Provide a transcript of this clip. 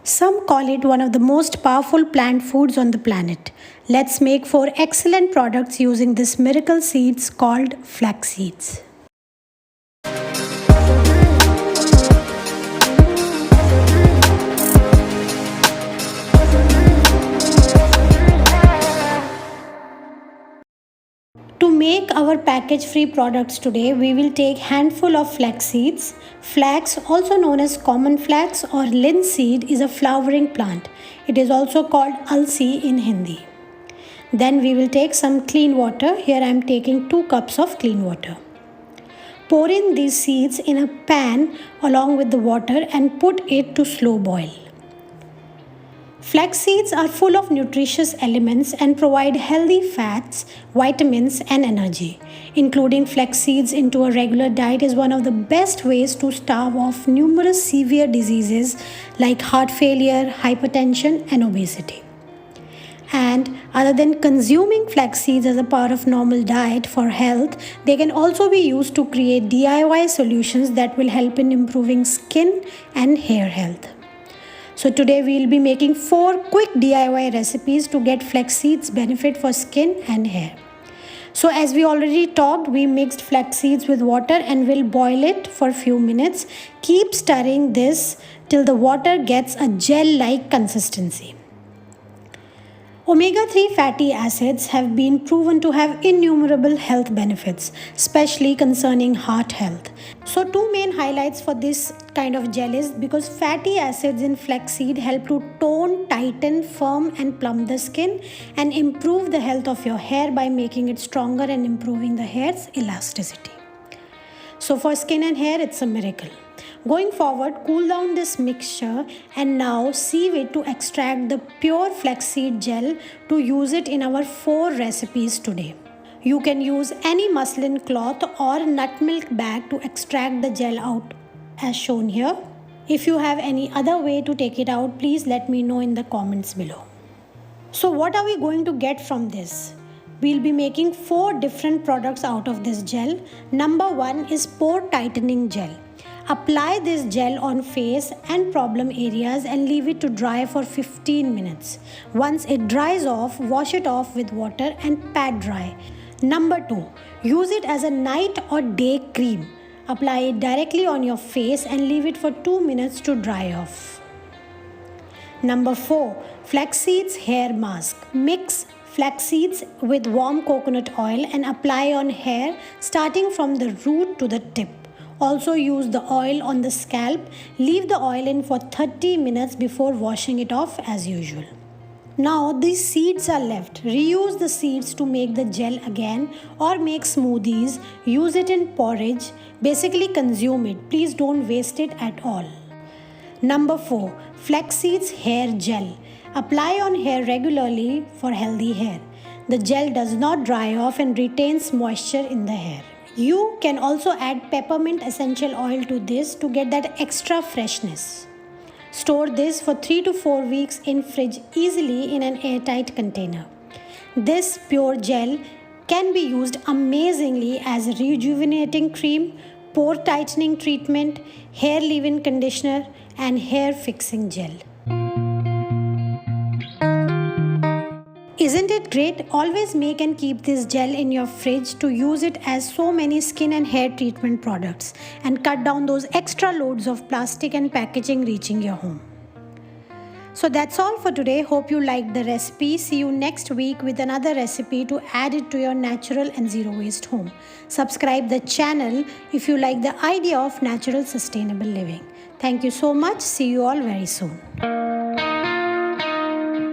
Some call it one of the most powerful plant foods on the planet. Let's make 4 excellent products using this miracle seeds called flax seeds. To make our package-free products today, we will take handful of flax seeds. Flax, also known as common flax or linseed, is a flowering plant. It is also called alsi in Hindi. Then we will take some clean water. Here I am taking 2 cups of clean water. Pour in these seeds in a pan along with the water and put it to slow boil. Flax seeds are full of nutritious elements and provide healthy fats, vitamins, and energy. Including flax seeds into a regular diet is one of the best ways to stave off numerous severe diseases like heart failure, hypertension, and obesity. And other than consuming flax seeds as a part of normal diet for health, they can also be used to create DIY solutions that will help in improving skin and hair health. So today we will be making 4 quick DIY recipes to get flax seeds benefit for skin and hair. So as we already talked, we mixed flax seeds with water and will boil it for a few minutes. Keep stirring this till the water gets a gel-like consistency. Omega-3 fatty acids have been proven to have innumerable health benefits, especially concerning heart health. So 2 main highlights for this kind of gel is because fatty acids in flaxseed help to tone, tighten, firm and plump the skin and improve the health of your hair by making it stronger and improving the hair's elasticity. So for skin and hair, it's a miracle. Going forward, cool down this mixture and now sieve it to extract the pure flaxseed gel to use it in our 4 recipes today. You can use any muslin cloth or nut milk bag to extract the gel out as shown here. If you have any other way to take it out, please let me know in the comments below. So what are we going to get from this? We'll be making 4 different products out of this gel. Number 1 is pore tightening gel. Apply this gel on face and problem areas and leave it to dry for 15 minutes. Once it dries off, wash it off with water and pat dry. Number 2, use it as a night or day cream. Apply it directly on your face and leave it for 2 minutes to dry off. Number 4, flax seeds hair mask. Mix flax seeds with warm coconut oil and apply on hair starting from the root to the tip. Also use the oil on the scalp. Leave the oil in for 30 minutes before washing it off as usual. Now these seeds are left. Reuse the seeds to make the gel again or make smoothies. Use it in porridge. Basically consume it. Please don't waste it at all. Number 4. Flax seeds hair gel. Apply on hair regularly for healthy hair. The gel does not dry off and retains moisture in the hair. You can also add peppermint essential oil to this to get that extra freshness. Store this for 3 to 4 weeks in fridge easily in an airtight container. This pure gel can be used amazingly as a rejuvenating cream, pore tightening treatment, hair leave-in conditioner and hair fixing gel. Isn't it great? Always make and keep this gel in your fridge to use it as so many skin and hair treatment products and cut down those extra loads of plastic and packaging reaching your home. So that's all for today. Hope you liked the recipe. See you next week with another recipe to add it to your natural and zero waste home. Subscribe the channel if you like the idea of natural sustainable living. Thank you so much. See you all very soon.